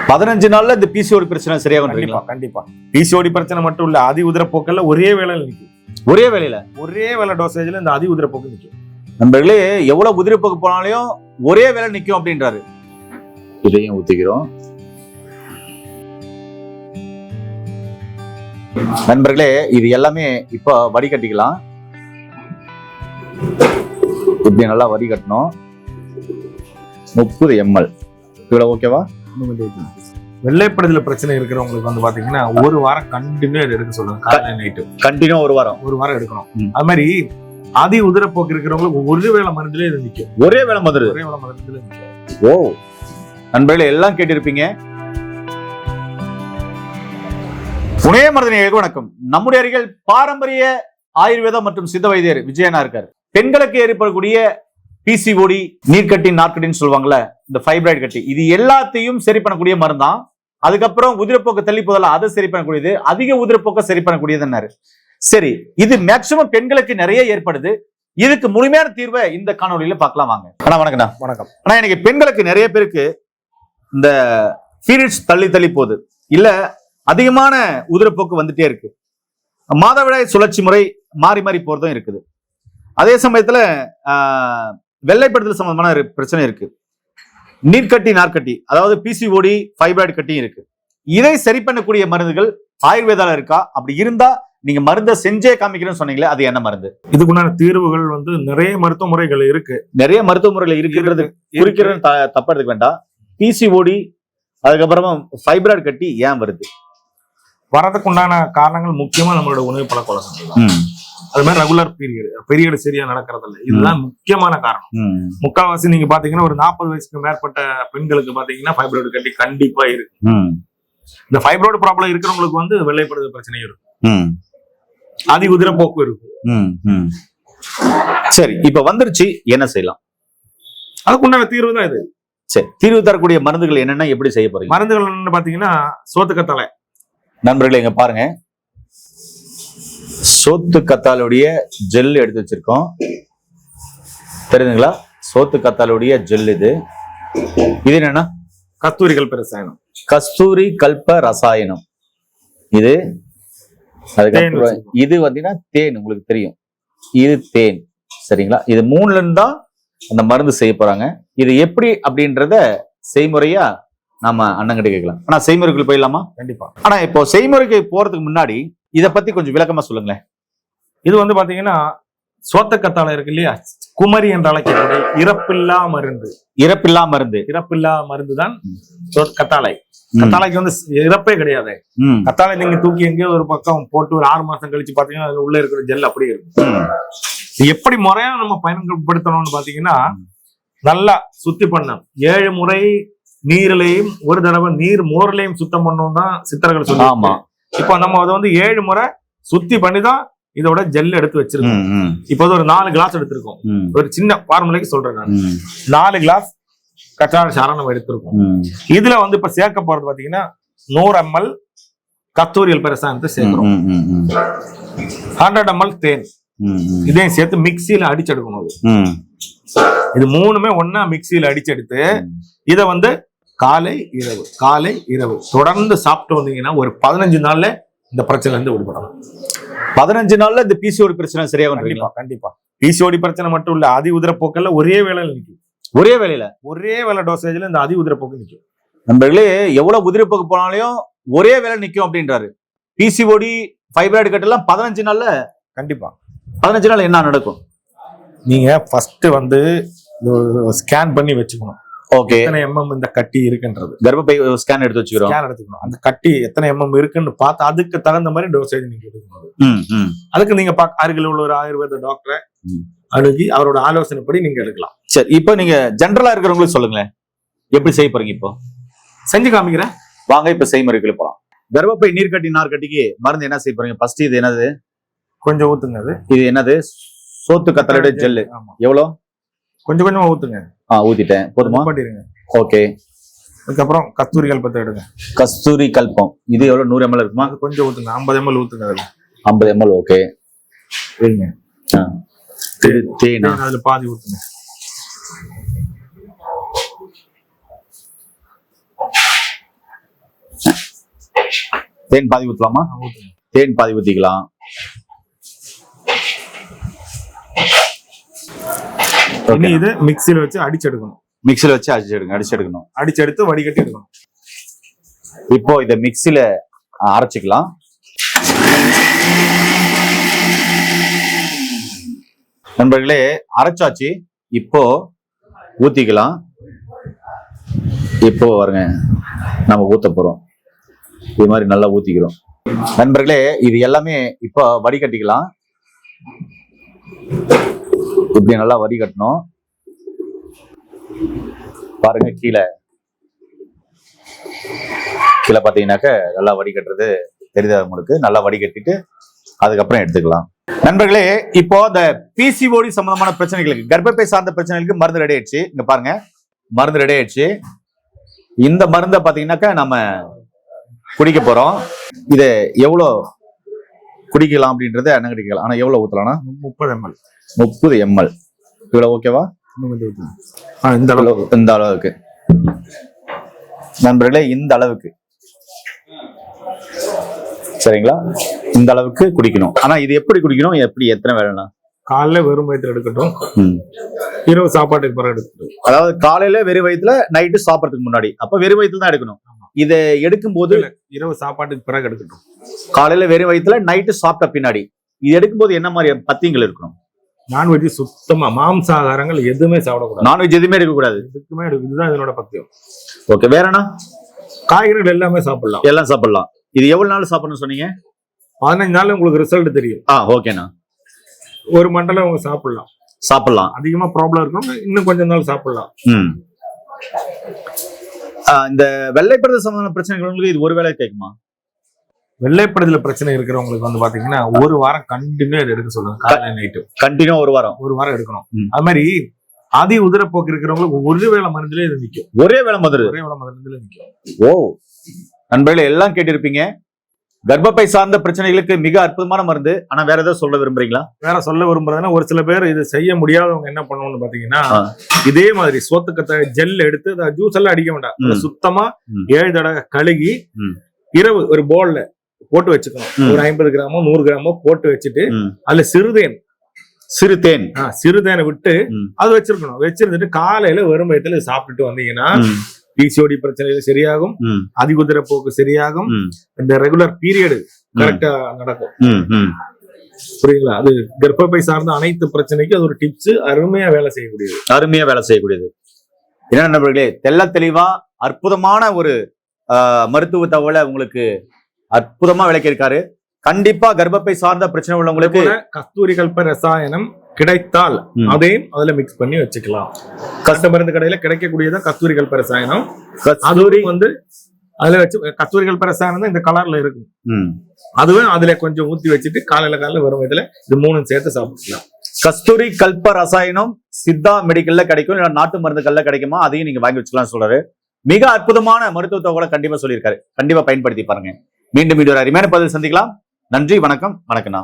15 நாள்ல இந்த பிசிஓடி பிரச்சனை சரியாகும். கண்டிப்பா பிசிஓடி பிரச்சனை மட்டும் இல்ல, அதி உதிரப்போக்கல்ல ஒரே வேளையில நிற்கும். ஒரே வேலை டோசேஜ்ல இந்த அதி உதிரப்போக்கு நிற்கும். நண்பர்களே, எவ்வளவு உதிரப்போக்கு போனாலும் ஒரே வேலை நிற்கும் அப்படின்றாரு. இதையும் ஊத்திக்கிறோம். நண்பர்களே, இது எல்லாமே இப்ப வடிகட்டிக்கலாம். இப்படி நல்லா வடிகட்டணும். 30 ml இவ்வளவு ஓகேவா? வெள்ளைப்படுதல பிரச்சனை இருக்கிறவங்களுக்கு வந்து பாத்தீங்கன்னா ஒரு வாரம் கண்டினியூ எடுக்க சொல்லுங்க. காலையில நைட்டு கண்டினியூ ஒரு வாரம் எடுக்கணும். அது மாதிரி அதி உதிரப்போக்கு இருக்கிறவங்களுக்கு ஒரு வேளை மருந்துல இது நிற்கும். ஒரே வேளை மருந்துல நிற்கும். ஓ நண்பர்களே, எல்லாம் கேட்டிருப்பீங்க. புனே மருந்தினர்களுக்கு வணக்கம். நம்முடைய அருகில் பாரம்பரிய ஆயுர்வேதம் மற்றும் சித்த வைத்தியர் விஜயனா இருக்காரு. பெண்களுக்கு ஏற்படக்கூடிய பிசிஓடி, நீர்க்கட்டி, நார்க்கட்டின்னு சொல்லுவாங்கல்ல, இந்த ஃபைப்ராய்டு கட்டி, இது எல்லாத்தையும் சரி பண்ணக்கூடிய மருந்தான். அதுக்கப்புறம் உதிரப்போக்கு தள்ளி போதல அதை சரி பண்ணக்கூடியது, அதிக உதிரப்போக்க சரி பண்ணக்கூடியதுன்னாரு. சரி, இது மேக்சிமம் பெண்களுக்கு நிறைய ஏற்படுது. இதுக்கு முழுமையான தீர்வை இந்த காணொலியில பார்க்கலாம் வாங்க. அண்ணா வணக்கம்ண்ணா. வணக்கம். ஆனா எனக்கு பெண்களுக்கு நிறைய பேருக்கு இந்த பீரியட்ஸ் தள்ளி போகுது, இல்ல அதிகமான உதிரப்போக்கு வந்துட்டே இருக்கு. மாதவிடாய் சுழற்சி முறை மாறி மாறி போறதும் இருக்குது. அதே சமயத்துல வெள்ளைப்படுதல் சம்பந்தமான பிரச்சனை இருக்கு. நீர்க்கட்டி, நார்க்கட்டி, அதாவது பிசிஓடி, ஃபைப்ராய்டு கட்டியும் இருக்கு. இதை சரி பண்ணக்கூடிய மருந்துகள் ஆயுர்வேதால இருக்கா? அப்படி இருந்தா நீங்க மருந்தை செஞ்சே காமிக்கிறேன்னு சொன்னீங்களே, அது என்ன மருந்து? இதுக்குண்டான தீர்வுகள் வந்து நிறைய மருத்துவ முறைகள் இருக்கு. நிறைய மருத்துவ முறைகள் இருக்குன்றது குறிக்கிறது தப்பா எடுத்துக்க வேண்டாம். பிசிஓடி, அதுக்கப்புறமா ஃபைப்ராய்டு கட்டி ஏன் வருது? வரதுக்கு உண்டான காரணங்கள் முக்கியமா நம்மளோட உணவு பழக்க வழக்கங்கள். அது மாதிரி ரெகுலர் பீரியட் சரியா நடக்கிறது இல்லை, இதுதான் முக்கியமான காரணம். முக்கால்வாசி நீங்க பாத்தீங்கன்னா ஒரு 40 வயசுக்கு மேற்பட்ட பெண்களுக்கு பாத்தீங்கன்னா ஃபைப்ராய்டு கட்டி கண்டிப்பா இருக்கு. இந்த ஃபைப்ராய்டு ப்ராப்ளம் இருக்கிறவங்களுக்கு வந்து வெள்ளைப்படுதல் பிரச்சனை இருக்கும், அதி உதிரப்போக்கு இருக்கும். சரி, இப்ப வந்துருச்சு, என்ன செய்யலாம்? அதுக்குண்டான தீர்வு தான் இது. சரி, தீர்வு தரக்கூடிய மருந்துகள் என்னென்ன, எப்படி செய்ய போறீங்க? மருந்துகள் என்னன்னு பாத்தீங்கன்னா சோத்துக்கத்தாழை. நண்பர்களே, இங்க பாருங்க, சோத்து கத்தாளுடைய ஜெல் எடுத்து வச்சிருக்கோம். தெரியுதுங்களா? சோத்து கத்தாளுடைய ஜெல் இது என்னன்னா கஸ்தூரி கல்ப ரசாயனம். கஸ்தூரி கல்ப ரசாயனம் இது. அதுக்கப்புறம் இது பாத்தீங்கன்னா தேன், உங்களுக்கு தெரியும், இது தேன். சரிங்களா? இது 3ல இருந்து தான் அந்த மருந்து செய்ய போறாங்க. இது எப்படி அப்படின்றத செய்முறையா நாம அண்ணங்கிட்ட கேட்கலாம். ஆனா செய்முறைக்குள்ள போயிடலாமா? கண்டிப்பா. ஆனா இப்போ செய்முறைக்கு போறதுக்கு முன்னாடி இதை பத்தி கொஞ்சம் விளக்கமா சொல்லுங்களேன். இது வந்து பாத்தீங்கன்னா சோத்தக்கத்தாழை இருக்கு இல்லையா, குமரி என்று அழைக்கக்கூடிய இறப்பில்லா மருந்து தான் கத்தாழை. கத்தாழைக்கு வந்து இறப்பே கிடையாது. கத்தாழை நீங்க தூக்கி எங்கேயோ ஒரு பக்கம் போட்டு ஒரு 6 மாசம் கழிச்சு பாத்தீங்கன்னா அது உள்ள இருக்கிற ஜெல் அப்படியே இருக்கும். எப்படி முறையா நம்ம பயன்படுத்தணும்னு பாத்தீங்கன்னா, நல்லா சுத்தி பண்ணணும். 7 முறை நீரிலையும் ஒரு தடவை நீர் மோர்லையும் சுத்தம் பண்ணணும் தான் சித்தர்கள் சொல்லுவாங்க. இப்போ நம்ம அதை வந்து 7 முறை சுத்தி பண்ணி தான் இதோட ஜெல் எடுத்து வச்சிருக்கோம். இப்போ ஒரு 4 கிளாஸ் எடுத்திருக்கோம். ஒரு சின்ன ஃபார்முலைக்கு சொல்றேன் நான். 4 கிளாஸ் கற்றாழை சாரம் நம்ம எடுத்திருக்கோம். இதுல வந்து இப்ப சேர்க்க போறது பாத்தீங்கன்னா 100 ml கஸ்தூரி கல்ப ரசாயனத்தை சேர்க்கிறோம். 100 ml தேன். இதையும் சேர்த்து மிக்சியில அடிச்செடுக்கணும். இது 3மே ஒன்னா மிக்சியில அடிச்செடுத்து இதை வந்து காலை இரவு தொடர்ந்து சாப்பிட்டு வந்தீங்கன்னா ஒரு 15 நாள்ல இந்த பிரச்சனை இருந்து விடுபடலாம். 15 நாள்ல இந்த பிசிஓடி பிரச்சனை சரியாகும். கண்டிப்பா. பிசிஓடி பிரச்சனை மட்டும் இல்ல, அதி உதிரப்போக்கல்ல ஒரே வேளையில நிற்கும். ஒரே வேலை டோசேஜ்ல இந்த அதி உதிரப்போக்கு நிற்கும். நண்பர்களே, எவ்வளவு உதிரப்போக்கு போனாலும் ஒரே வேலை நிற்கும் அப்படின்றாரு. பிசிஓடி, ஃபைப்ராய்டு கட்டெல்லாம் 15 நாள்ல கண்டிப்பா. 15 நாள் என்ன நடக்கும்? நீங்க ஃபர்ஸ்ட் வந்து ஸ்கேன் பண்ணி வச்சுக்கணும். ஓகே, எத்தனை mm இந்த கட்டி இருக்குன்றது கர்ப்பப்பை ஸ்கேன் எடுத்துக்கணும். அந்த கட்டி எத்தனை mm இருக்குன்னு பார்த்து அதுக்கு தகுந்த மாதிரி டோசேஜ் நீங்க எடுக்கணும். அதுக்கு நீங்க அருகில் உள்ள ஒரு ஆயுர்வேத டாக்டரை அணுகி அவரோட ஆலோசனைப்படி நீங்க எடுக்கலாம். சரி, இப்போ நீங்க ஜென்ரலா இருக்கிறவங்களுக்கு சொல்லுங்களேன், எப்படி செய்ய போறீங்க? இப்போ செஞ்சு காமிக்கிறேன் வாங்க. இப்ப செய்முறைக்குள்ள போலாம். கர்ப்பப்பை நீர்க்கட்டி, நார்க்கட்டிக்கு மருந்து என்ன செய்ய போறீங்க? ஃபர்ஸ்ட் இது என்னது? கொஞ்சம் ஊத்துங்க. இது என்னது? சோத்து கத்தாழை ஜெல். எவ்வளவு? கொஞ்சமா ஊத்துங்க. ஊத்திட்டேன். போதுமா? பண்ணிருங்க. ஓகே. அதுக்கப்புறம் கஸ்தூரி கல்பத்தை எடுங்க. கஸ்தூரி கல்பம் இது எவ்வளவு? 100 ml இருக்குமா? கொஞ்சம் ஊத்துங்க. 50 ml ஊத்துங்க. அதுல 50 ml. ஓகே. தேனா அதுல பாதி ஊத்துங்க. தேன் பாதி ஊத்தலாமா? தேன் பாதி ஊத்திக்கலாம். இனி இதை மிக்சியில வச்சு அடிச்செடுக்கணும். மிக்சியில வச்சு அடிச்செடுக்கணும். அடிச்செடுத்து வடிகட்டி எடுக்கணும். இப்போ இதை மிக்சியில அரைச்சிக்கலாம். நண்பர்களே, அரைச்சாச்சு. இப்போ ஊத்திக்கலாம். இப்போ பாருங்க, நம்ம ஊத்த போறோம். இது மாதிரி நல்லா ஊத்திக்கிறோம். நண்பர்களே, இது எல்லாமே இப்போ வடிகட்டிக்கலாம். இப்படி நல்லா வடிகட்டணும். பாருங்க, கீழே பாத்தீங்கன்னாக்க நல்லா வடிகட்டுறது தெரியுதா உங்களுக்கு? நல்லா வடிகட்டிட்டு அதுக்கப்புறம் எடுத்துக்கலாம். நண்பர்களே, இப்போ இந்த பிசிஓடி சம்பந்தமான பிரச்சனைகளுக்கு, கர்ப்பப்பை சார்ந்த பிரச்சனைகளுக்கு மருந்து ரெடி ஆயிடுச்சு. இங்க பாருங்க, மருந்து ரெடி ஆயிடுச்சு. இந்த மருந்தை பாத்தீங்கன்னாக்கா நம்ம குடிக்க போறோம். இதை எவ்வளவு குடிக்கலாம் அப்படின்றத என்ன கிடைக்கலாம். ஆனா எவ்வளவு ஊத்தலாம்னா 30 ml. 30 ml. இவ்வளவு ஓகேவா? இந்த அளவுக்கு நண்பர்களே, இந்த அளவுக்கு சரிங்களா? இந்த அளவுக்கு குடிக்கணும். ஆனா இது எப்படி குடிக்கணும், எப்படி எத்தனை வேலைனா? காலைல வெறும் வயிற்றுல எடுக்கட்டும், இரவு சாப்பாட்டுக்கு பிறகு எடுக்கட்டும். அதாவது காலையில வெறும் வயிற்றுல, நைட்டு சாப்பிடறதுக்கு முன்னாடி. அப்ப வெறும் வயிற்றுல தான் எடுக்கணும். இதை எடுக்கும் போது இரவு சாப்பாட்டுக்கு பிறகு எடுக்கட்டும். காலையில வெறும் வயிற்றுல, நைட்டு சாப்பிட்ட பின்னாடி. இது எடுக்கும் போது என்ன மாதிரி பத்தியங்கள் இருக்கணும்? நான்வெஜ் சுத்தமா, மாம்சாகாரங்கள் எதுவுமே சாப்பிடக்கூடாது. நான்வெஜ் எதுவுமே எடுக்கக்கூடாது. எதுக்குமே இதுதான் இதனோட பத்தியம். ஓகே, வேறனா? காய்கறிகள் எல்லாமே சாப்பிடலாம். எல்லாம் சாப்பிடலாம். இது எவ்வளவு நாள் சாப்பிடணும்னு சொன்னீங்க? 15 நாள் உங்களுக்கு ரிசல்ட் தெரியும். ஓகேண்ணா. ஒரு மண்டலம் அவங்க சாப்பிடலாம். அதிகமா ப்ராப்ளம் இருக்கும், இன்னும் கொஞ்ச நாள் சாப்பிடலாம். இந்த வெள்ளைப்படுதல் சம்பந்தமான பிரச்சனைகள் இது ஒருவேளை கேட்குமா? வெள்ளைப்படுதல பிரச்சனை இருக்கிறவங்களுக்கு வந்து பாத்தீங்கன்னா ஒரு வாரம் கண்டினியூ எடுக்க சொல்லுங்க. காலையில நைட்டு கண்டினியூ ஒரு வாரம் எடுக்கணும். அது மாதிரி ஆதி உதிரப்போக்கு இருக்கிறவங்களுக்கு ஒரு வேளை மருந்துல இது நிற்கும். ஒரே வேளை மருந்துல நிற்கும். ஓ, நண்பர்களே, எல்லாம் கேட்டிருப்பீங்க. கர்ப்பப்பை சார்ந்த பிரச்சனைகளுக்கு மிக அற்புதமான மருந்து. ஆனா வேற ஏதாவது சொல்ல விரும்புறீங்களா? வேற சொல்ல விரும்புறதுன்னா, ஒரு சில பேர் இது செய்ய முடியாதவங்க என்ன பண்ணணும்னு பாத்தீங்கன்னா, இதே மாதிரி சோத்துக்கத்தை ஜெல் எடுத்து ஜூஸ் எல்லாம் அடிக்க வேண்டாம். சுத்தமா 7 தடவை கழுகி இரவு ஒரு போல்ல போட்டு வச்சுக்கணும். ஒரு 50 கிராமோ 100 கிராமோ போட்டு வச்சுட்டு அதுல சிறுதேனை விட்டு அது வச்சிருக்கணும். வச்சிருந்துட்டு காலையில வெறும் வயித்துல சாப்பிட்டுட்டு வந்தீங்கன்னா பிசிஓடி பிரச்சனைகள் சரியாகும், அதிகுதிர போக்கு சரியாகும், இந்த ரெகுலர் பீரியடு கரெக்டா நடக்கும். புரியுங்களா? அது கர்ப்பப்பை சார்ந்த அனைத்து பிரச்சனைக்கும் அது ஒரு டிப்ஸ். அருமையா வேலை செய்யக்கூடியது. என்ன நண்பர்களே, தெளிவா அற்புதமான ஒரு மருத்துவ தகவலை உங்களுக்கு அற்புதமா விளக்கியிருக்காரு. கண்டிப்பா கர்ப்பப்பை சார்ந்த பிரச்சனை உள்ளவங்களுக்கு கஸ்தூரி கல்ப ரசாயனம் கிடைத்தால் அதையும் அதுல மிக்ஸ் பண்ணி வச்சுக்கலாம். மருந்து கடையில கிடைக்கக்கூடியதான் கஸ்தூரி கல்ப ரசாயனம். கஸ்தூரி வந்து அதுல வச்சு, கஸ்தூரி கல்ப ரசாயனம் தான் இந்த கலர்ல இருக்கும். அதுவே அதுல கொஞ்சம் ஊத்தி வச்சுட்டு காலையில வரும் இதுல இது 3 சேர்த்து சாப்பிடலாம். கஸ்தூரி கல்ப ரசாயனம் சித்தா மெடிக்கல்ல கிடைக்கும், இல்ல நாட்டு மருந்துகள்ல கிடைக்குமா, அதையும் நீங்க வாங்கி வச்சுக்கலாம் சொல்றாரு. மிக அற்புதமான மருத்துவ தகவலை கண்டிப்பா சொல்லியிருக்காரு. கண்டிப்பா பயன்படுத்தி பாருங்க. மீண்டும் ஒரு அருமையான பதில் சந்திக்கலாம். நன்றி, வணக்கம். வணக்கம்ண்ணா.